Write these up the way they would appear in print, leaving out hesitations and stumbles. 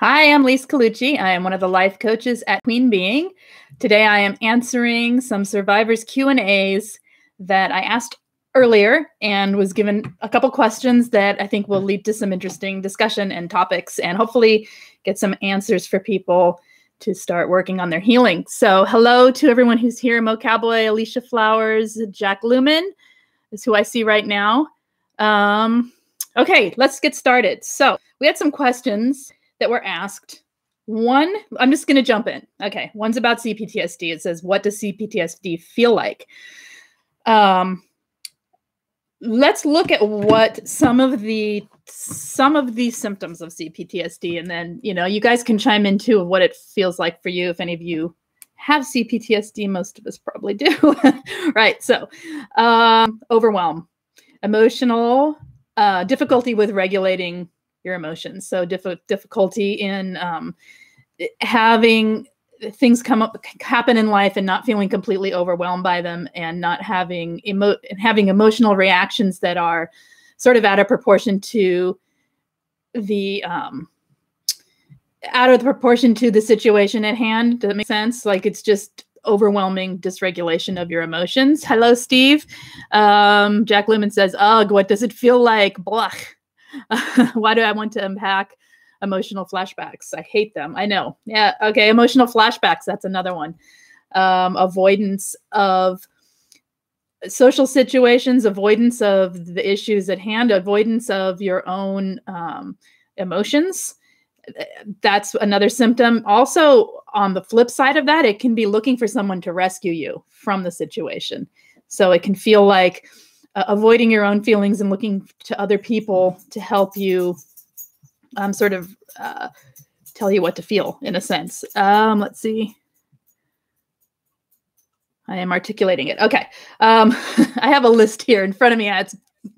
Hi, I'm Lise Colucci. I am one of the life coaches at Queen Being. Today I am answering some survivors Q&As that I asked earlier and was given a couple questions that I think will lead to some interesting discussion and topics and hopefully get some answers for people to start working on their healing. So hello to everyone who's here. Mo Cowboy, Alicia Flowers, Jack Lumen is who I see right now. Okay, let's get started. So we had some questions that were asked. One, I'm just going to jump in. Okay, one's about C-PTSD. It says, what does C-PTSD feel like? Let's look at what some of the symptoms of C-PTSD, and then, you guys can chime in too of what it feels like for you. If any of you have C-PTSD, most of us probably do. Right, so overwhelm, emotional, difficulty with regulating your emotions. So difficulty in having things happen in life and not feeling completely overwhelmed by them, and not having emotional reactions that are sort of out of proportion to the situation at hand. Does that make sense? Like it's just overwhelming dysregulation of your emotions. Hello, Steve. Jack Lumen says, ugh, what does it feel like? Blah. Why do I want to unpack emotional flashbacks? I hate them. I know. Yeah. Okay. Emotional flashbacks. That's another one. Avoidance of social situations, avoidance of the issues at hand, avoidance of your own emotions. That's another symptom. Also, on the flip side of that, it can be looking for someone to rescue you from the situation. So it can feel like avoiding your own feelings and looking to other people to help you sort of tell you what to feel, in a sense. Let's see. I am articulating it. Okay. I have a list here in front of me. It's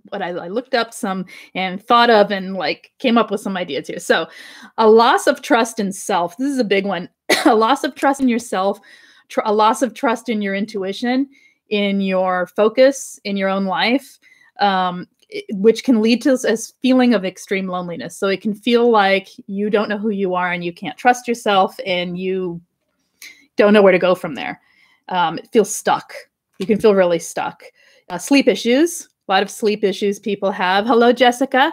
what I looked up some and thought of and came up with some ideas here. So a loss of trust in self. This is a big one. A loss of trust in yourself, a loss of trust in your intuition, in your focus, in your own life, which can lead to a feeling of extreme loneliness. So it can feel like you don't know who you are and you can't trust yourself and you don't know where to go from there. It feels stuck. You can feel really stuck. Sleep issues. A lot of sleep issues people have. Hello, Jessica.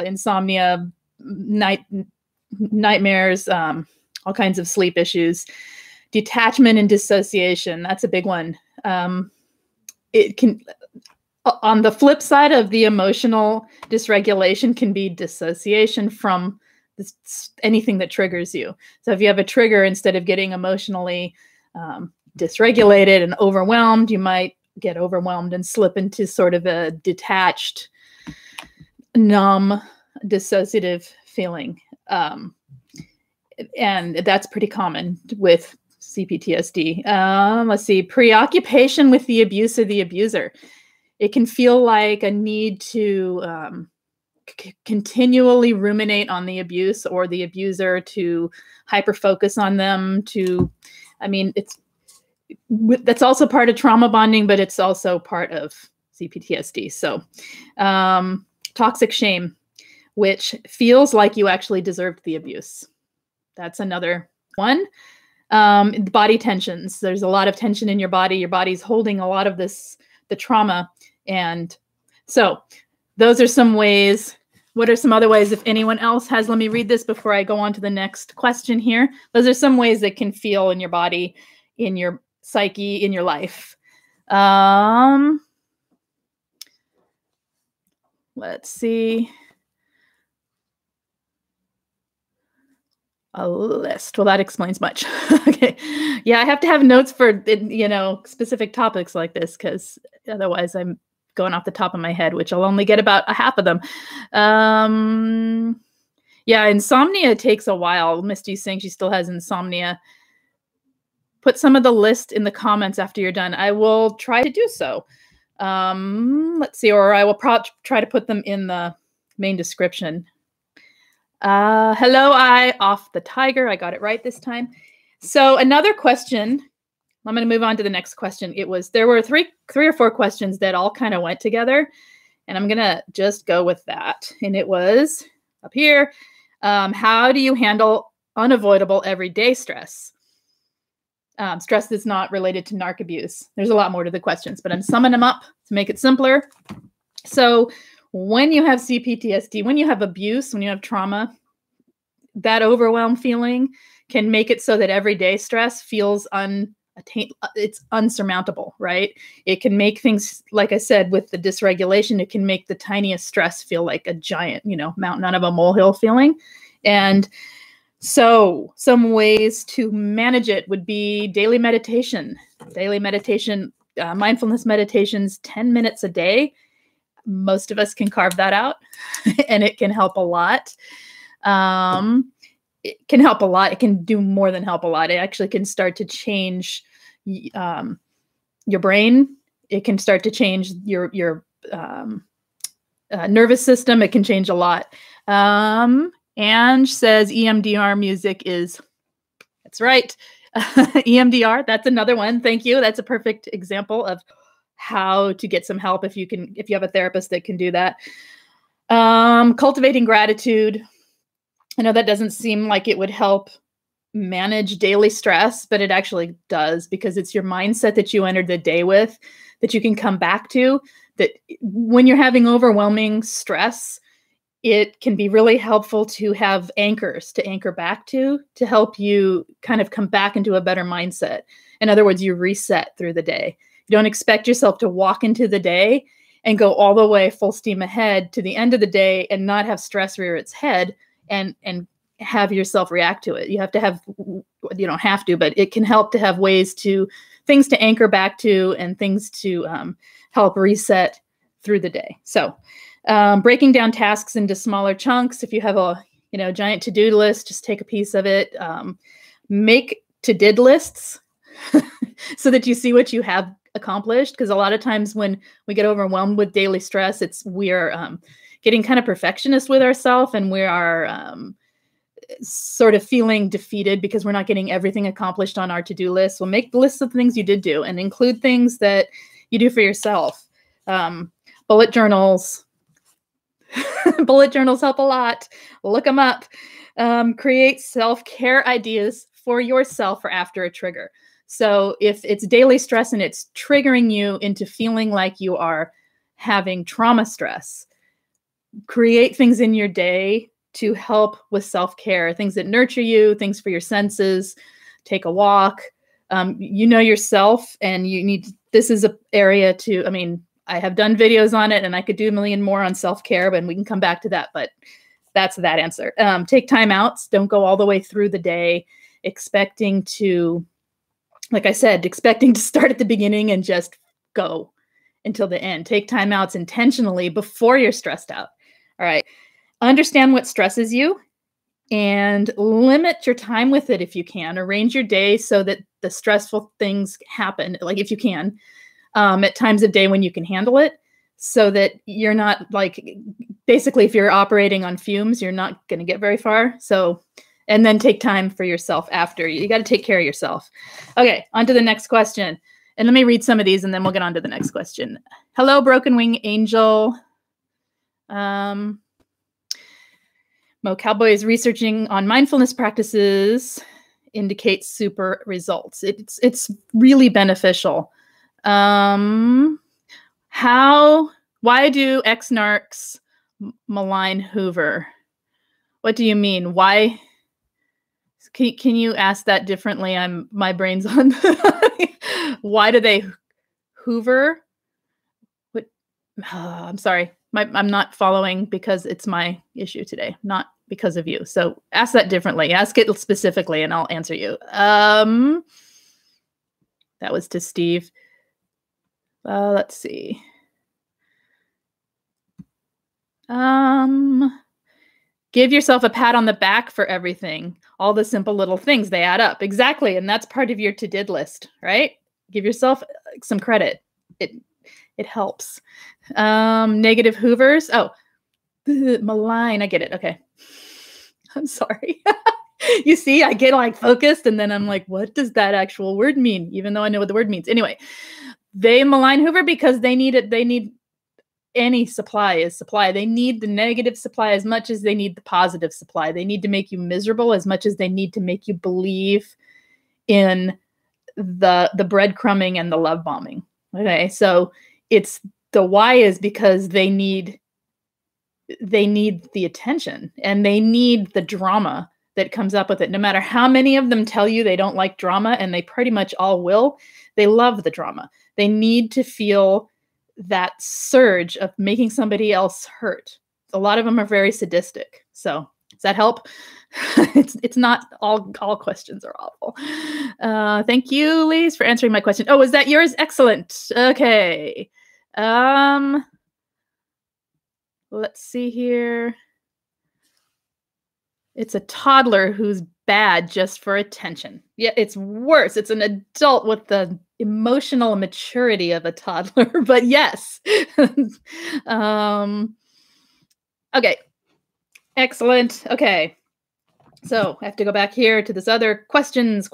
Insomnia, nightmares, all kinds of sleep issues. Detachment and dissociation. That's a big one. It can, on the flip side of the emotional dysregulation, can be dissociation from anything that triggers you. So if you have a trigger, instead of getting emotionally dysregulated and overwhelmed, you might get overwhelmed and slip into sort of a detached, numb, dissociative feeling. And that's pretty common with C-PTSD. Let's see, preoccupation with the abuse or the abuser. It can feel like a need to continually ruminate on the abuse or the abuser, to hyper-focus on them, that's also part of trauma bonding, but it's also part of C-PTSD. So toxic shame, which feels like you actually deserved the abuse. That's another one. Body tensions. There's a lot of tension in your body. Your body's holding a lot of the trauma. And so those are some ways. What are some other ways? If anyone else has, let me read this before I go on to the next question here. Those are some ways that can feel in your body, in your psyche, in your life. Let's see. A list. Well, that explains much. Okay. Yeah, I have to have notes for, specific topics like this, because otherwise I'm going off the top of my head, which I'll only get about a half of them. Yeah, insomnia takes a while. Misty's saying she still has insomnia. Put some of the list in the comments after you're done. I will try to do so. Let's see, or I will try to put them in the main description. Hello, I off the tiger. I got it right this time. So another question. I'm going to move on to the next question. There were three or four questions that all kind of went together, and I'm going to just go with that. And it was up here. How do you handle unavoidable everyday stress? Stress that's not related to narc abuse. There's a lot more to the questions, but I'm summing them up to make it simpler. So when you have C-PTSD, when you have abuse, when you have trauma, that overwhelm feeling can make it so that everyday stress feels it's unsurmountable, right? It can make things, like I said, with the dysregulation, it can make the tiniest stress feel like a giant, mountain out of a molehill feeling. And so some ways to manage it would be daily meditation, mindfulness meditations, 10 minutes a day. Most of us can carve that out and it can help a lot. It can help a lot. It can do more than help a lot. It actually can start to change your brain. It can start to change your nervous system. It can change a lot. Ange says EMDR music that's right. EMDR, that's another one. Thank you. That's a perfect example of how to get some help if you have a therapist that can do that. Cultivating gratitude. I know that doesn't seem like it would help manage daily stress, but it actually does, because it's your mindset that you entered the day with that you can come back to, that when you're having overwhelming stress, it can be really helpful to have anchors to anchor back to help you kind of come back into a better mindset. In other words, you reset through the day. You don't expect yourself to walk into the day and go all the way full steam ahead to the end of the day and not have stress rear its head and have yourself react to it. You don't have to, but it can help to have things to anchor back to and things to help reset through the day. So breaking down tasks into smaller chunks. If you have a giant to-do list, just take a piece of it. Make to-did lists so that you see what you have accomplished. Because a lot of times when we get overwhelmed with daily stress, we are getting kind of perfectionist with ourselves, and we are sort of feeling defeated because we're not getting everything accomplished on our to-do list. Well, make lists of things you did do and include things that you do for yourself. Bullet journals. Bullet journals help a lot. Look them up. Create self-care ideas for yourself for after a trigger. So if it's daily stress and it's triggering you into feeling like you are having trauma stress, create things in your day to help with self-care, things that nurture you, things for your senses. Take a walk. You know yourself, and this is an area I have done videos on it, and I could do a million more on self-care, but we can come back to that, but that's that answer. Take time outs. Don't go all the way through the day expecting to start at the beginning and just go until the end. Take time outs intentionally before you're stressed out. All right. Understand what stresses you and limit your time with it if you can. Arrange your day so that the stressful things happen, like if you can, at times of day when you can handle it, so that you're not basically if you're operating on fumes, you're not going to get very far. So, and then take time for yourself after. You got to take care of yourself. Okay, on to the next question. And let me read some of these and then we'll get on to the next question. Hello, Broken Wing Angel. Mo Cowboy is researching on mindfulness practices, indicates super results. It's really beneficial. Why do ex-narcs malign Hoover? What do you mean? Why? Can you ask that differently? My brain's on. Why do they Hoover? What? I'm sorry. I'm not following because it's my issue today, not because of you. So ask that differently. Ask it specifically and I'll answer you. That was to Steve. Let's see. Give yourself a pat on the back for everything. All the simple little things, they add up. Exactly. And that's part of your to-did list, right? Give yourself some credit. It helps. Negative Hoovers. Oh, malign. I get it. Okay. I'm sorry. You see, I get focused and then I'm like, what does that actual word mean? Even though I know what the word means. Anyway, they malign Hoover because they need any supply is supply. They need the negative supply as much as they need the positive supply. They need to make you miserable as much as they need to make you believe in the breadcrumbing and the love bombing. Okay, so it's the why is because they need the attention and they need the drama that comes up with it. No matter how many of them tell you they don't like drama, and they pretty much all will, they love the drama. They need to feel that surge of making somebody else hurt. A lot of them are very sadistic. So does that help? It's not all questions are awful. Thank you, Lise, for answering my question. Oh, is that yours? Excellent. Okay. Let's see here. It's a toddler who's bad just for attention. Yeah, it's worse. It's an adult with the emotional maturity of a toddler, but yes. Okay. Excellent. Okay. So I have to go back here to this other questions.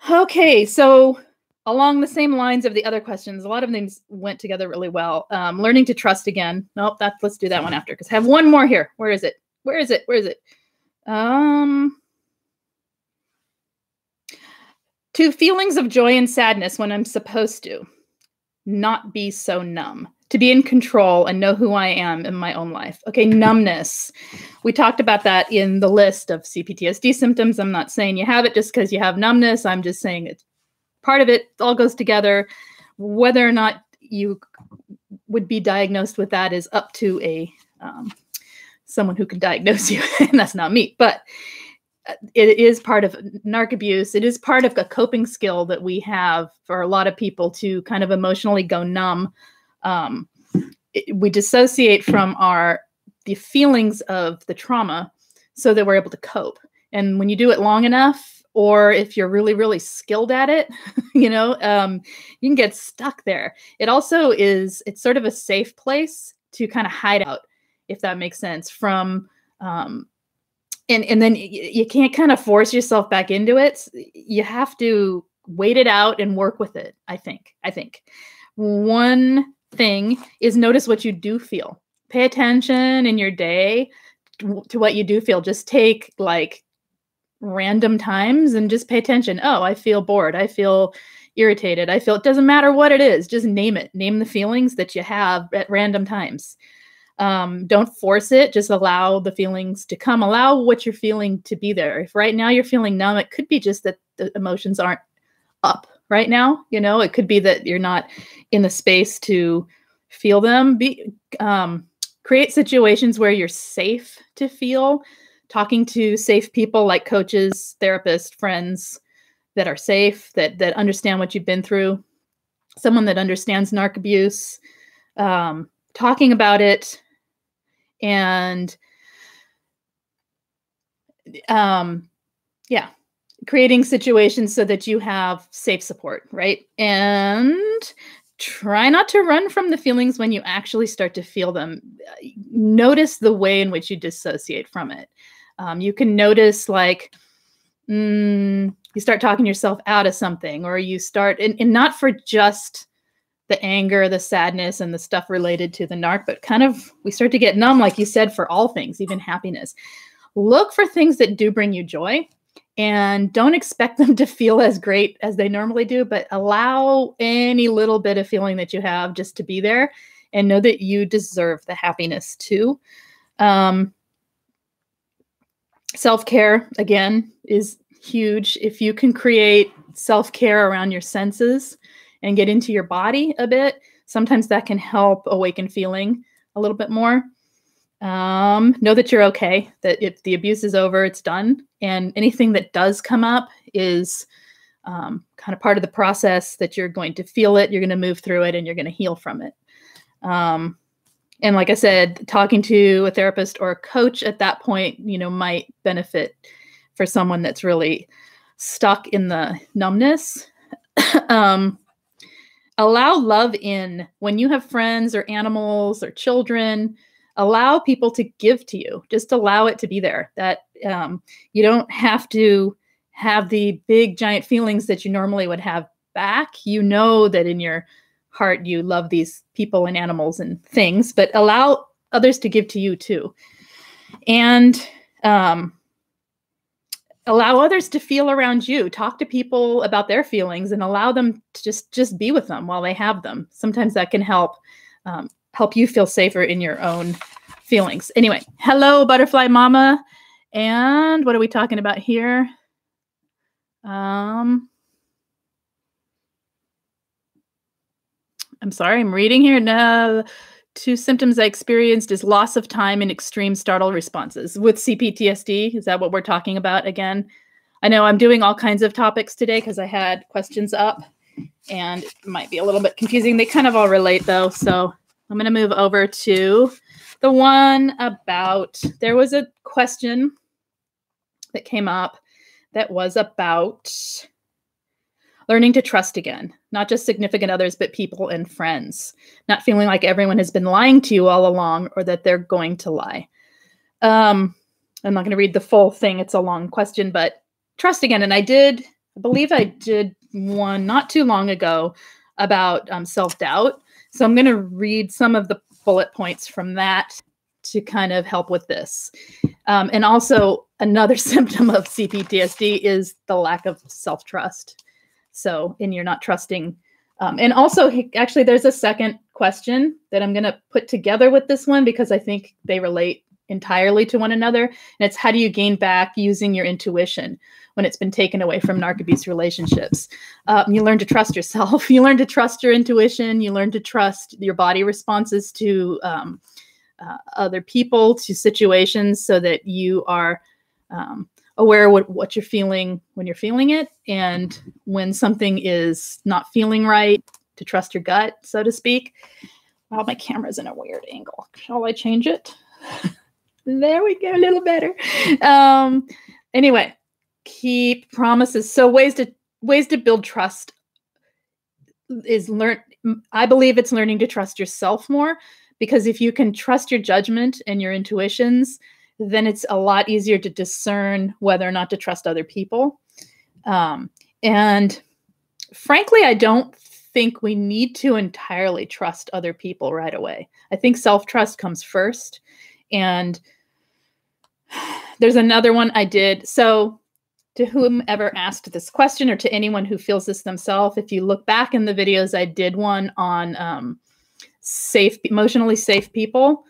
Okay. So along the same lines of the other questions, a lot of things went together really well. Learning to trust again. Nope. Let's do that one after, because I have one more here. Where is it? To feelings of joy and sadness when I'm supposed to not be so numb, to be in control and know who I am in my own life. Okay, numbness. We talked about that in the list of C-PTSD symptoms. I'm not saying you have it just because you have numbness. I'm just saying it's part of it. It all goes together. Whether or not you would be diagnosed with that is up to a someone who can diagnose you, and that's not me. But it is part of narc abuse. It is part of a coping skill that we have for a lot of people to kind of emotionally go numb. We dissociate from the feelings of the trauma so that we're able to cope. And when you do it long enough, or if you're really, really skilled at it, you can get stuck there. It also it's sort of a safe place to kind of hide out, if that makes sense, from, and then you can't kind of force yourself back into it. You have to wait it out and work with it, I think. One thing is notice what you do feel. Pay attention in your day to what you do feel. Just take like random times and just pay attention. Oh, I feel bored. I feel irritated. It doesn't matter what it is. Just name it. Name the feelings that you have at random times. Don't force it. Just allow the feelings to come. Allow what you're feeling to be there. If right now you're feeling numb, it could be just that the emotions aren't up right now. It could be that you're not in the space to feel them. Create situations where you're safe to feel. Talking to safe people like coaches, therapists, friends that are safe, that understand what you've been through. Someone that understands narc abuse. Talking about it. And creating situations so that you have safe support, right? And try not to run from the feelings when you actually start to feel them. Notice the way in which you dissociate from it. You can notice like you start talking yourself out of something, or you start, and not for just the anger, the sadness, and the stuff related to the narc, but kind of we start to get numb, like you said, for all things, even happiness. Look for things that do bring you joy, and don't expect them to feel as great as they normally do, but allow any little bit of feeling that you have just to be there, and know that you deserve the happiness too. Self-care, again, is huge. If you can create self-care around your senses and get into your body a bit, sometimes that can help awaken feeling a little bit more. Know that you're okay, that if the abuse is over, it's done. And anything that does come up is kind of part of the process, that you're going to feel it, you're going to move through it, and you're going to heal from it. And like I said, talking to a therapist or a coach at that point, might benefit for someone that's really stuck in the numbness. Allow love in. When you have friends or animals or children, allow people to give to you. Just allow it to be there. That you don't have to have the big giant feelings that you normally would have back. That in your heart you love these people and animals and things, but allow others to give to you too. And allow others to feel around you. Talk to people about their feelings and allow them to just be with them while they have them. Sometimes that can help you feel safer in your own feelings. Anyway, hello, Butterfly Mama. And what are we talking about here? I'm sorry, I'm reading here. No, 2 symptoms I experienced is loss of time and extreme startle responses with C-PTSD. Is that what we're talking about again? I know I'm doing all kinds of topics today because I had questions up and it might be a little bit confusing. They kind of all relate though. So I'm going to move over to the one about, there was a question that came up that was about learning to trust again, not just significant others, but people and friends, not feeling like everyone has been lying to you all along or that they're going to lie. I'm not going to read the full thing. It's a long question, but trust again. And I believe I did one not too long ago about self-doubt. So I'm going to read some of the bullet points from that to kind of help with this. And also another symptom of C-PTSD is the lack of self-trust. So, and you're not trusting. And also, actually, there's a second question that I'm going to put together with this one because I think they relate entirely to one another. And it's, how do you gain back using your intuition when it's been taken away from narc abuse relationships? You learn to trust yourself. You learn to trust your intuition. You learn to trust your body responses to other people, to situations, so that you are aware of what you're feeling when you're feeling it, and when something is not feeling right, to trust your gut, so to speak. Wow, my camera's in a weird angle. Shall I change it? There we go, a little better. Anyway, keep promises. So ways to build trust is I believe it's learning to trust yourself more, because if you can trust your judgment and your intuitions, then it's a lot easier to discern whether or not to trust other people. And frankly, I don't think we need to entirely trust other people right away. I think self-trust comes first. And there's another one I did. So to whomever asked this question, or to anyone who feels this themselves, if you look back in the videos, I did one on emotionally safe people.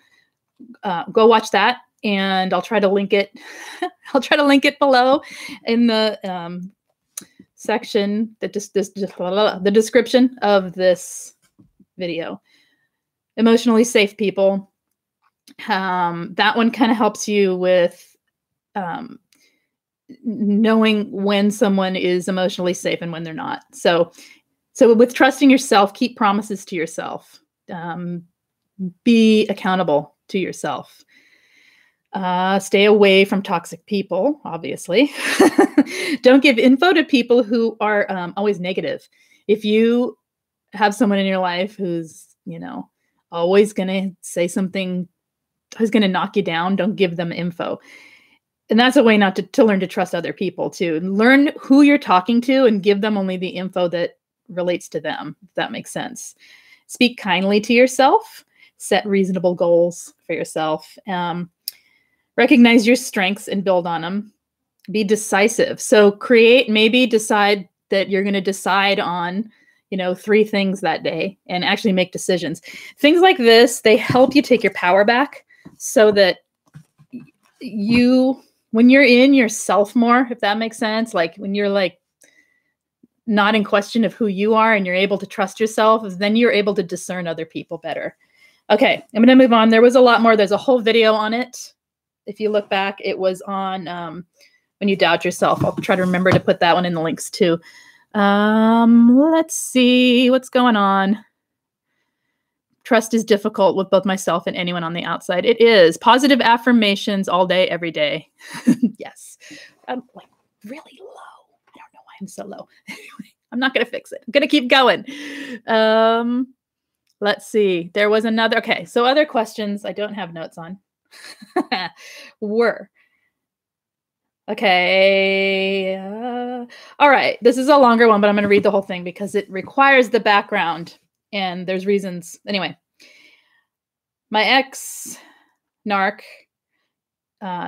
Go watch that. And I'll try to link it. I'll try to link it below in the section, the description of this video. Emotionally safe people. That one kind of helps you with knowing when someone is emotionally safe and when they're not. So with trusting yourself, keep promises to yourself. Be accountable to yourself. Stay away from toxic people, obviously. Don't give info to people who are always negative. If you have someone in your life who's, always going to say something, who's going to knock you down, don't give them info. And that's a way not to learn to trust other people too. Learn who you're talking to and give them only the info that relates to them, if that makes sense. Speak kindly to yourself. Set reasonable goals for yourself. Recognize your strengths and build on them. Be decisive. So maybe decide that you're going to decide on, 3 things that day and actually make decisions. Things like this, they help you take your power back so that when you're in yourself more, if that makes sense, like when you're like not in question of who you are and you're able to trust yourself, then you're able to discern other people better. Okay, I'm going to move on. There was a lot more. There's a whole video on it. If you look back, it was on when you doubt yourself. I'll try to remember to put that one in the links too. Let's see what's going on. Trust is difficult with both myself and anyone on the outside. It is. Positive affirmations all day, every day. Yes. I'm like really low. I don't know why I'm so low. Anyway, I'm not going to fix it. I'm going to keep going. Let's see. There was another. Okay. So other questions I don't have notes on. Okay. All right. This is a longer one, but I'm going to read the whole thing because it requires the background. And there's reasons. Anyway, my ex narc,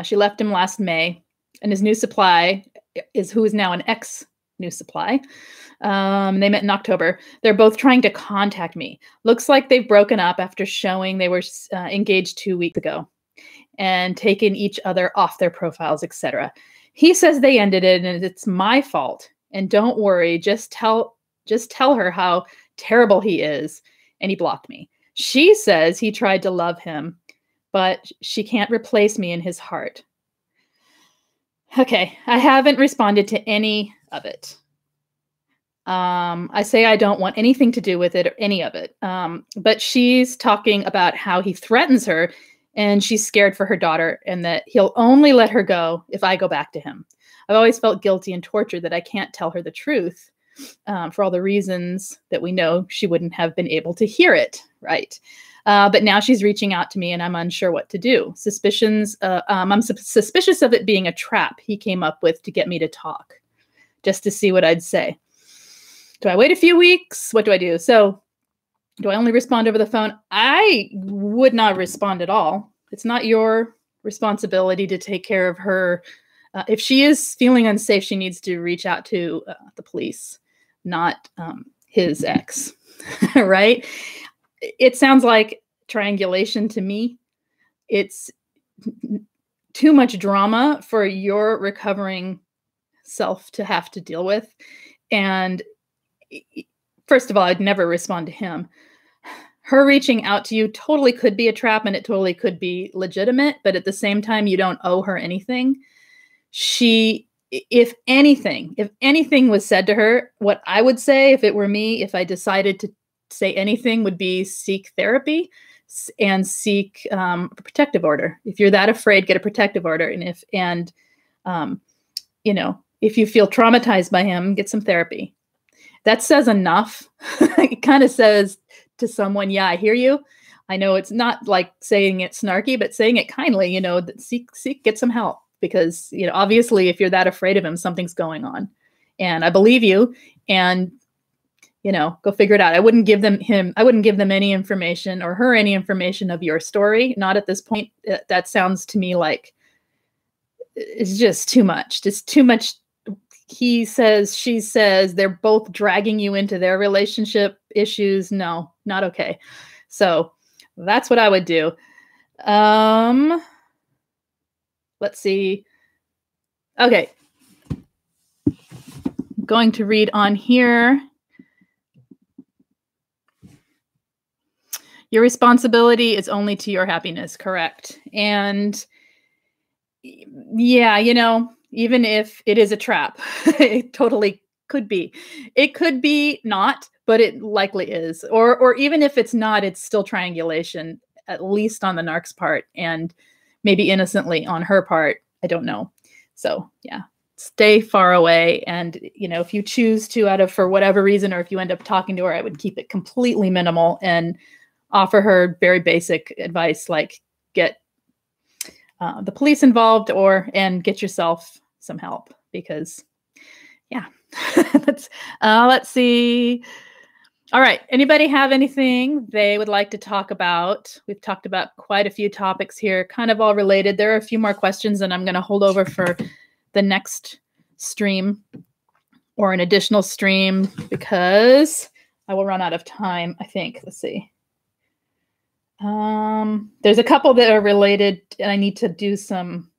she left him last May, and his new supply is who is now an ex new supply. They met in October. They're both trying to contact me. Looks like they've broken up after showing they were engaged 2 weeks ago and taken each other off their profiles, etc. He says they ended it and it's my fault. And don't worry, just tell her how terrible he is. And he blocked me. She says he tried to love him, but she can't replace me in his heart. Okay, I haven't responded to any of it. I say I don't want anything to do with it or any of it. But she's talking about how he threatens her and she's scared for her daughter and that he'll only let her go if I go back to him. I've always felt guilty and tortured that I can't tell her the truth for all the reasons that we know she wouldn't have been able to hear it, right? But now she's reaching out to me and I'm unsure what to do. I'm suspicious of it being a trap he came up with to get me to talk, just to see what I'd say. Do I wait a few weeks? What do I do? So do I only respond over the phone? I would not respond at all. It's not your responsibility to take care of her. If she is feeling unsafe, she needs to reach out to the police, not his ex, right? It sounds like triangulation to me. It's too much drama for your recovering self to have to deal with. And first of all, I'd never respond to him. Her reaching out to you totally could be a trap and it totally could be legitimate, but at the same time, you don't owe her anything. If anything was said to her, what I would say if it were me, if I decided to say anything, would be seek therapy and seek a protective order. If you're that afraid, get a protective order. And if you feel traumatized by him, get some therapy. That says enough. It kind of says to someone, yeah, I hear you. I know it's not like saying it snarky, but saying it kindly, that get some help. Because, obviously, if you're that afraid of him, something's going on. And I believe you. And, go figure it out. I wouldn't give them any information or her any information of your story. Not at this point. That sounds to me like it's just too much. Just too much. He says, she says, they're both dragging you into their relationship issues. No, not okay. So that's what I would do. Let's see. Okay. I'm going to read on here. Your responsibility is only to your happiness, correct? And yeah, even if it is a trap, it totally could be. It could be not, but it likely is. Or even if it's not, it's still triangulation, at least on the narc's part, and maybe innocently on her part. I don't know. So yeah, stay far away. And, if you choose to for whatever reason, or if you end up talking to her, I would keep it completely minimal and offer her very basic advice, like get the police involved and get yourself some help because yeah, let's see. All right. Anybody have anything they would like to talk about? We've talked about quite a few topics here, kind of all related. There are a few more questions and I'm going to hold over for the next stream or an additional stream because I will run out of time, I think. Let's see. There's a couple that are related and I need to get some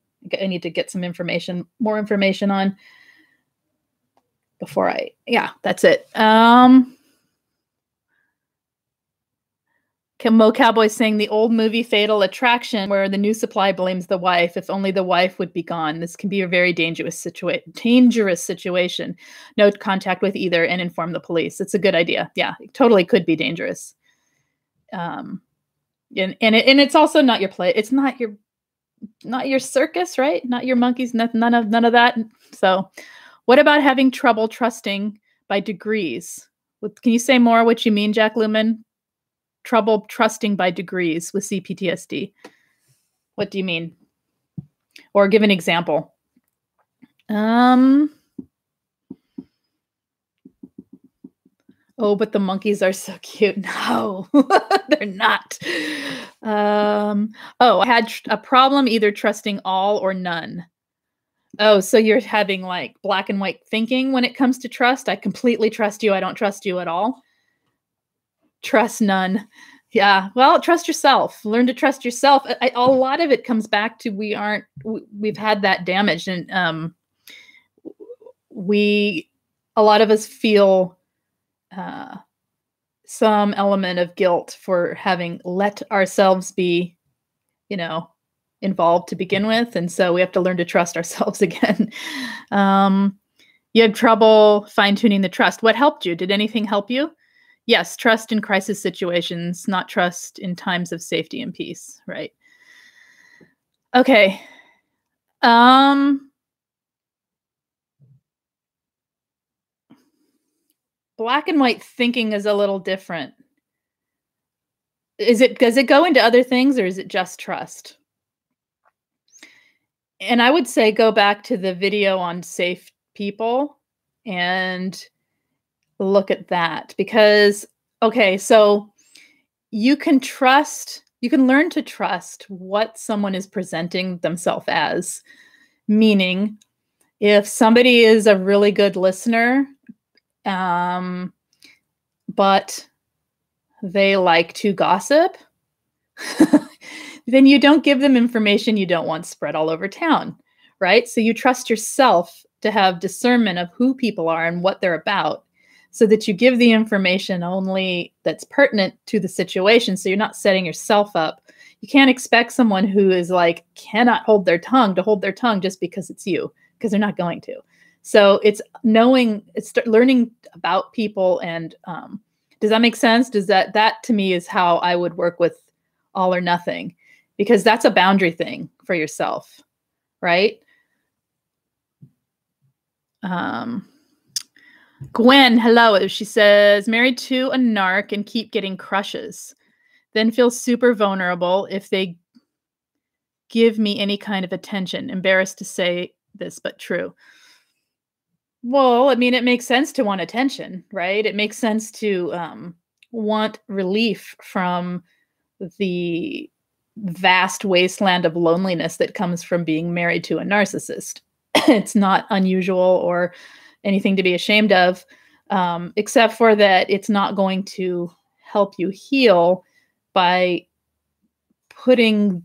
more information on before that's it. Mo Cowboy saying the old movie Fatal Attraction where the new supply blames the wife. If only the wife would be gone. This can be a very dangerous situation. No contact with either and inform the police. It's a good idea. Yeah, it totally could be dangerous. And it's also not your play. It's not your circus, right? Not your monkeys, none of that. So what about having trouble trusting by degrees? Can you say more what you mean, Jack Lumen? Trouble trusting by degrees with C-PTSD. What do you mean? Or give an example. Oh, but the monkeys are so cute. No, they're not. Oh, I had a problem either trusting all or none. Oh, so you're having like black and white thinking when it comes to trust. I completely trust you. I don't trust you at all. Trust none. Yeah. Well, trust yourself. Learn to trust yourself. A lot of it comes back to we've had that damage, and a lot of us feel some element of guilt for having let ourselves be, involved to begin with. And so we have to learn to trust ourselves again. You had trouble fine-tuning the trust. What helped you? Did anything help you? Yes, trust in crisis situations, not trust in times of safety and peace, right? Okay. Black and white thinking is a little different. Does it go into other things, or is it just trust? And I would say go back to the video on safe people and look at that, because, okay, so you can learn to trust what someone is presenting themselves as. Meaning, if somebody is a really good listener, but they like to gossip, then you don't give them information you don't want spread all over town, right? So you trust yourself to have discernment of who people are and what they're about, so that you give the information only that's pertinent to the situation. So you're not setting yourself up. You can't expect someone who is like, cannot hold their tongue to hold their tongue just because it's you, because they're not going to. So it's learning about people. And does that make sense? That to me is how I would work with all or nothing, because that's a boundary thing for yourself, right? Gwen, hello. She says, married to a narc and keep getting crushes. Then feel super vulnerable if they give me any kind of attention. Embarrassed to say this, but true. Well, I mean, it makes sense to want attention, right? It makes sense to want relief from the vast wasteland of loneliness that comes from being married to a narcissist. It's not unusual or anything to be ashamed of, except for that it's not going to help you heal by putting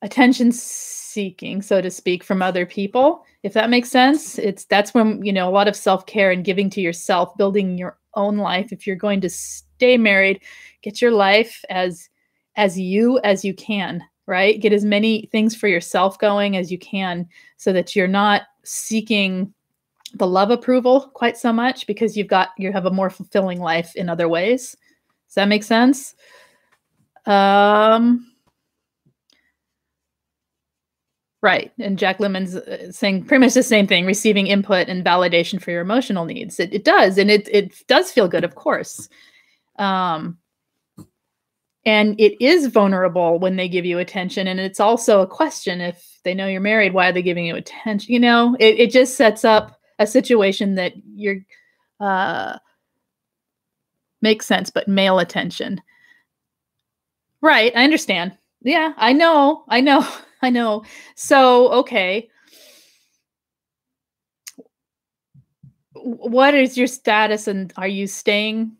attention seeking, so to speak, from other people, if that makes sense. That's when, a lot of self-care and giving to yourself, building your own life. If you're going to stay married, get your life as you can, right? Get as many things for yourself going as you can, so that you're not seeking the love approval quite so much, because you have a more fulfilling life in other ways. Does that make sense? Right. And Jack Lemon's saying pretty much the same thing, receiving input and validation for your emotional needs. It does. And it does feel good, of course. And it is vulnerable when they give you attention. And it's also a question, if they know you're married, why are they giving you attention? It just sets up a situation that you're, makes sense, but male attention. Right. I understand. Yeah, I know. So, okay. What is your status, and are you staying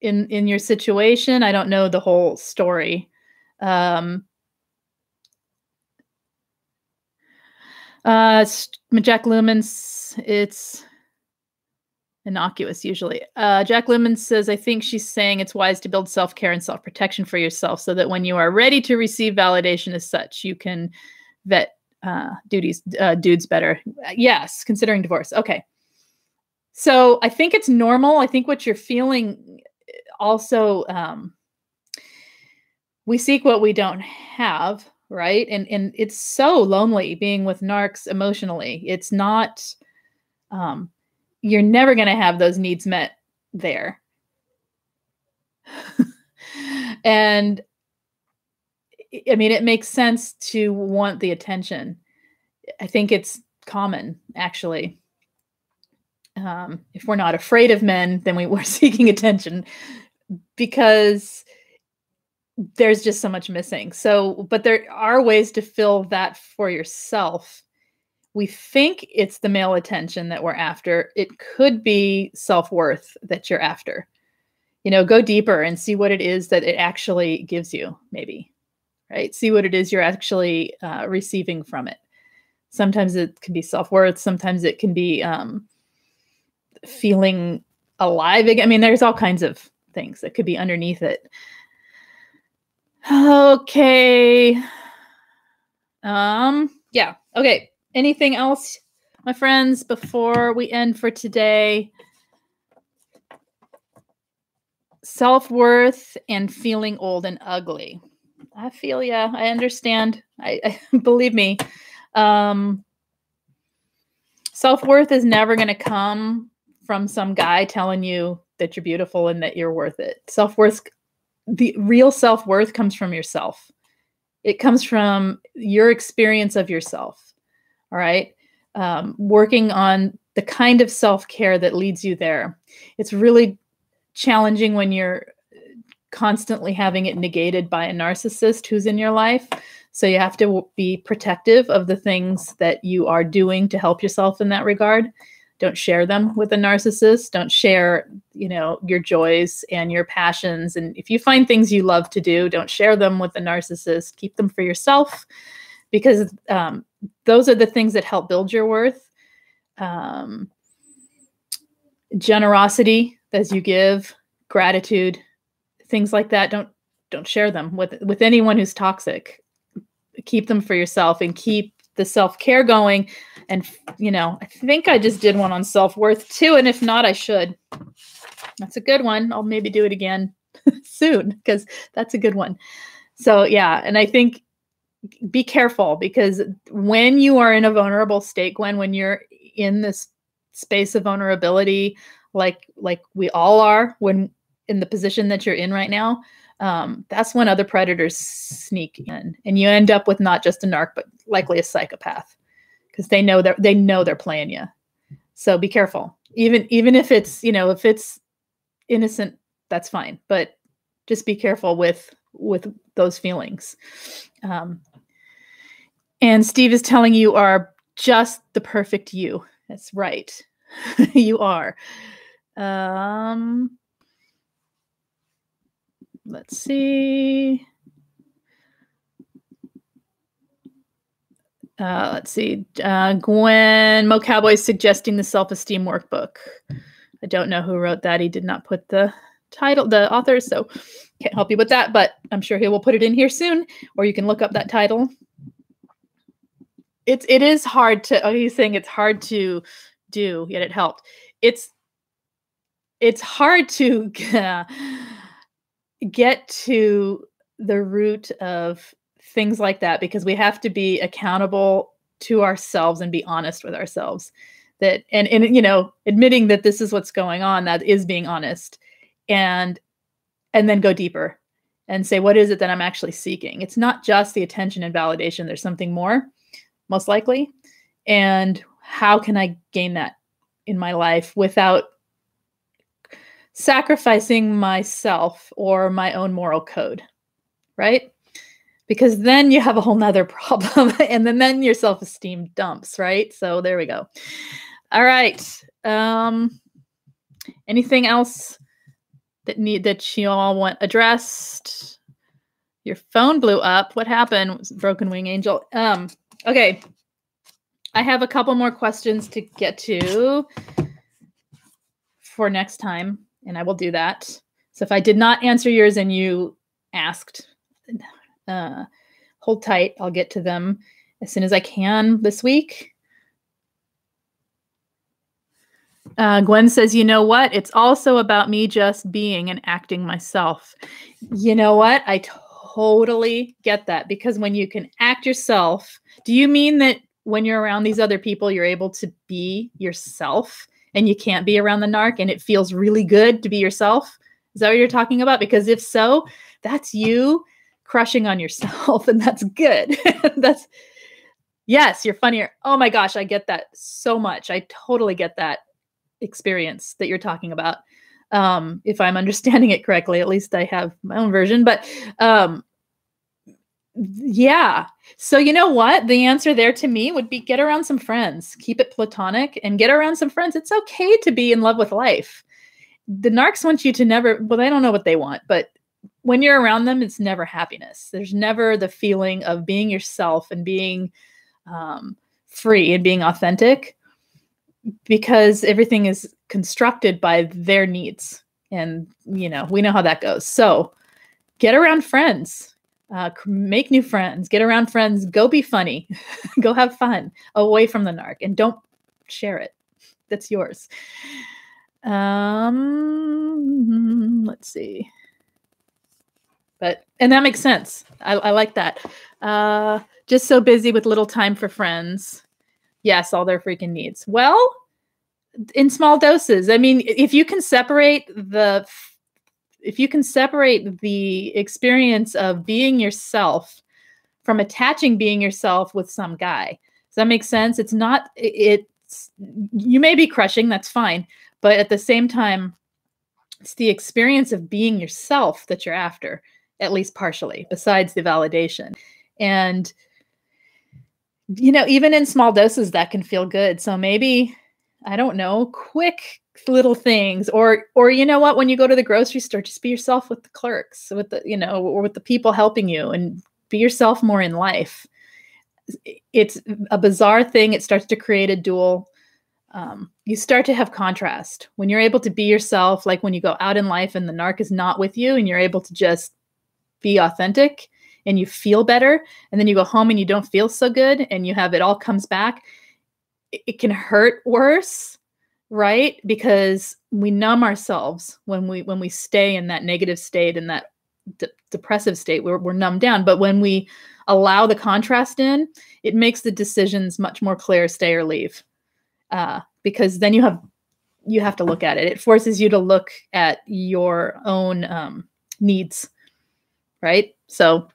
in your situation? I don't know the whole story. Jack Lumens, it's innocuous usually. Jack Lemon says, I think she's saying it's wise to build self-care and self-protection for yourself, so that when you are ready to receive validation as such, you can vet dudes better. Yes, considering divorce. Okay. So I think it's normal. I think what you're feeling also, we seek what we don't have, right? And it's so lonely being with narcs emotionally. It's not, you're never going to have those needs met there. And I mean, it makes sense to want the attention. I think it's common, actually. If we're not afraid of men, then we're seeking attention, because there's just so much missing. So, but there are ways to fill that for yourself. We think it's the male attention that we're after. It could be self-worth that you're after. Go deeper and see what it is that it actually gives you, maybe, right? See what it is you're actually receiving from it. Sometimes it can be self-worth. Sometimes it can be feeling alive again. I mean, there's all kinds of things that could be underneath it. Okay. Yeah. Okay. Anything else, my friends, before we end for today? Self-worth and feeling old and ugly. I feel ya. I understand. I believe me. Self-worth is never going to come from some guy telling you that you're beautiful and that you're worth it. Self-worth, the real self-worth, comes from yourself. It comes from your experience of yourself. All right. Working on the kind of self-care that leads you there. It's really challenging when you're constantly having it negated by a narcissist who's in your life. So you have to be protective of the things that you are doing to help yourself in that regard. Don't share them with a narcissist. Don't share, your joys and your passions. And if you find things you love to do, don't share them with a narcissist. Keep them for yourself, because those are the things that help build your worth. Generosity as you give, gratitude, things like that. Don't share them with anyone who's toxic. Keep them for yourself and keep the self-care going. And, I think I just did one on self-worth too. And if not, I should. That's a good one. I'll maybe do it again soon, because that's a good one. So yeah. And I think be careful, because when you are in a vulnerable state, Gwen, when you're in this space of vulnerability, like we all are, when in the position that you're in right now, that's when other predators sneak in, and you end up with not just a narc, but likely a psychopath, because they know they're playing you. So be careful. Even if it's, if it's innocent, that's fine, but just be careful with those feelings. And Steve is telling you are just the perfect you. That's right. You are. Let's see. Gwen Mo Cowboy suggesting the self-esteem workbook. I don't know who wrote that. He did not put the title, the author, so can't help you with that, but I'm sure he will put it in here soon, or you can look up that title. It is hard to, he's saying it's hard to do, yet it helped. It's hard to get to the root of things like that, because we have to be accountable to ourselves and be honest with ourselves. That and admitting that this is what's going on, that is being honest, and then go deeper and say, what is it that I'm actually seeking? It's not just the attention and validation. There's something more, most likely. And how can I gain that in my life without sacrificing myself or my own moral code, right? Because then you have a whole nother problem, and then your self-esteem dumps, right? So there we go. All right. Anything else that you all want addressed? Your phone blew up. What happened? Broken Wing Angel. Okay. I have a couple more questions to get to for next time, and I will do that. So if I did not answer yours and you asked, hold tight. I'll get to them as soon as I can this week. Gwen says, you know what? It's also about me just being and acting myself. You know what? I totally get that, because when you can act yourself, do you mean that when you're around these other people, you're able to be yourself and you can't be around the narc and it feels really good to be yourself? Is that what you're talking about? Because if so, that's you crushing on yourself, and that's good. Yes, you're funnier. Oh my gosh, I get that so much. I totally get that. experience that you're talking about. If I'm understanding it correctly, at least I have my own version, but yeah. So you know what? The answer there to me would be get around some friends, keep it platonic and get around some friends. It's okay to be in love with life. The narcs want you to never, well, they don't know what they want, but when you're around them, it's never happiness. There's never the feeling of being yourself and being free and being authentic, because everything is constructed by their needs. And, you know, we know how that goes. So get around friends. Make new friends, get around friends, go be funny, go have fun away from the narc, and don't share it. That's yours. Let's see. And that makes sense. I like that. Just so busy with little time for friends. Yes, all their freaking needs. Well, in small doses. I mean, if you can separate the experience of being yourself from attaching being yourself with some guy. Does that make sense? You may be crushing, that's fine. But at the same time, it's the experience of being yourself that you're after, at least partially, besides the validation. And, you know, even in small doses, that can feel good. So maybe, I don't know, quick little things, or you know what, when you go to the grocery store, just be yourself with the clerks, with the, you know, or with the people helping you, and be yourself more in life. It's a bizarre thing. It starts to create a dual. You start to have contrast when you're able to be yourself, like when you go out in life and the narc is not with you and you're able to just be authentic and you feel better. And then you go home and you don't feel so good and you have, it all comes back. It can hurt worse. Right? Because we numb ourselves when we stay in that negative state and that depressive state. We're numbed down. But when we allow the contrast in, it makes the decisions much more clear, stay or leave. Because then you have to look at it. It forces you to look at your own needs. Right? So,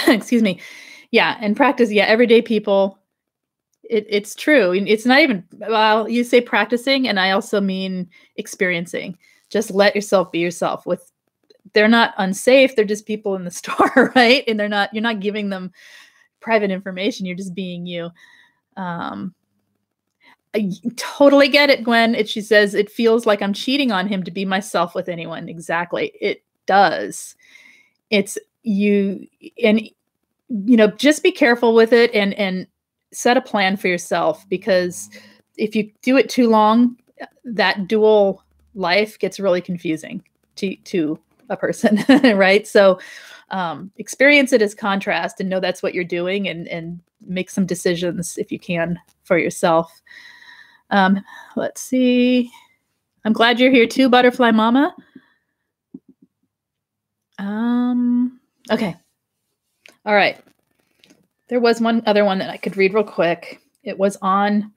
excuse me. Yeah. And practice. Yeah. Everyday people. It's true. It's not even, well, you say practicing, and I also mean experiencing. Just let yourself be yourself. They're not unsafe. They're just people in the store, right? And you're not giving them private information. You're just being you. I totally get it, Gwen. She says, it feels like I'm cheating on him to be myself with anyone. Exactly. It does. It's you, and, you know, just be careful with it and set a plan for yourself, because if you do it too long, that dual life gets really confusing to a person, right? So experience it as contrast and know that's what you're doing, and make some decisions if you can for yourself. Let's see. I'm glad you're here too, Butterfly Mama. Okay. All right. There was one other one that I could read real quick. It was on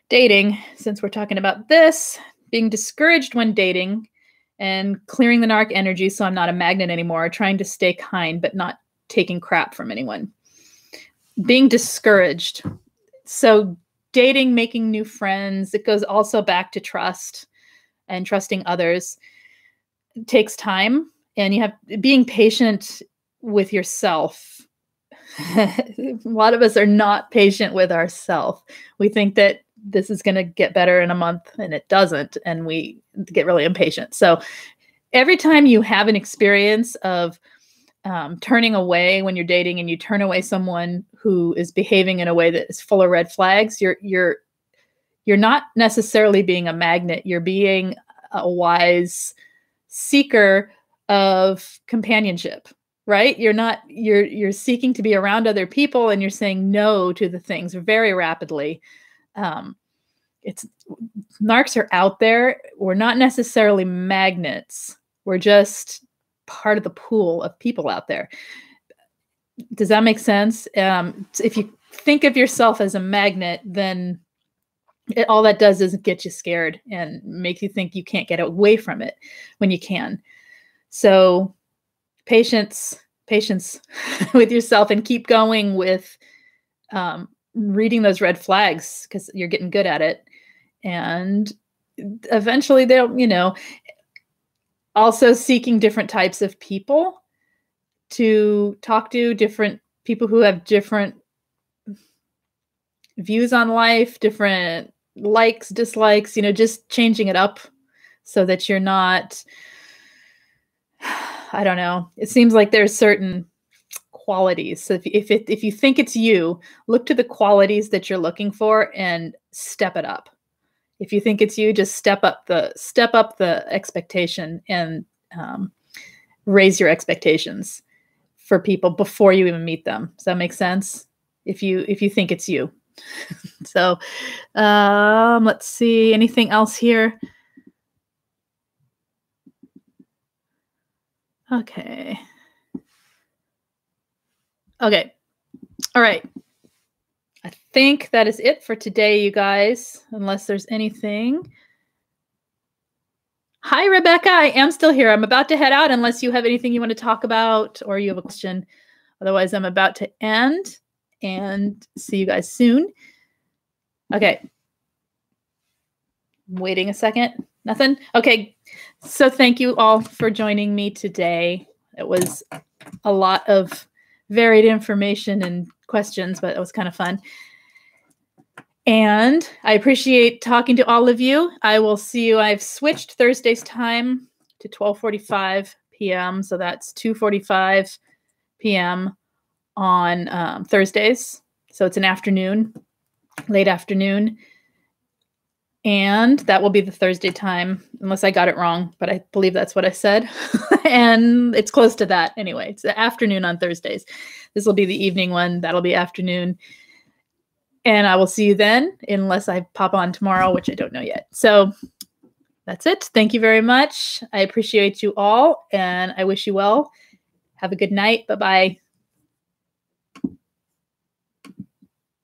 dating, since we're talking about this, being discouraged when dating and clearing the narc energy so I'm not a magnet anymore, trying to stay kind but not taking crap from anyone. Being discouraged. So dating, making new friends, it goes also back to trust and trusting others. It takes time, and you have being patient with yourself. A lot of us are not patient with ourselves. We think that this is going to get better in a month, and it doesn't, and we get really impatient. So every time you have an experience of turning away when you're dating, and you turn away someone who is behaving in a way that is full of red flags, you're not necessarily being a magnet. You're being a wise seeker of companionship. Right? You're seeking to be around other people, and you're saying no to the things very rapidly. Narcs are out there. We're not necessarily magnets. We're just part of the pool of people out there. Does that make sense? If you think of yourself as a magnet, then all that does is get you scared and make you think you can't get away from it when you can. So patience with yourself, and keep going with reading those red flags, because you're getting good at it. And eventually they'll, you know, also seeking different types of people to talk to, different people who have different views on life, different likes, dislikes, you know, just changing it up so that you're not, I don't know. It seems like there's certain qualities. So if you think it's you, look to the qualities that you're looking for and step it up. If you think it's you, just step up the expectation and raise your expectations for people before you even meet them. Does that make sense? If you think it's you. So let's see. Anything else here? Okay. Okay. All right. I think that is it for today, you guys, unless there's anything. Hi, Rebecca. I am still here. I'm about to head out unless you have anything you want to talk about or you have a question. Otherwise, I'm about to end and see you guys soon. Okay. I'm waiting a second. Nothing? Okay. So thank you all for joining me today. It was a lot of varied information and questions, but it was kind of fun. And I appreciate talking to all of you. I will see you. I've switched Thursday's time to 12:45 p.m. So that's 2:45 p.m. on Thursdays. So it's an afternoon, late afternoon. And that will be the Thursday time, unless I got it wrong, but I believe that's what I said. And it's close to that anyway. It's the afternoon on Thursdays. This will be the evening one. That'll be afternoon. And I will see you then, unless I pop on tomorrow, which I don't know yet. So that's it. Thank you very much. I appreciate you all, and I wish you well. Have a good night. Bye-bye.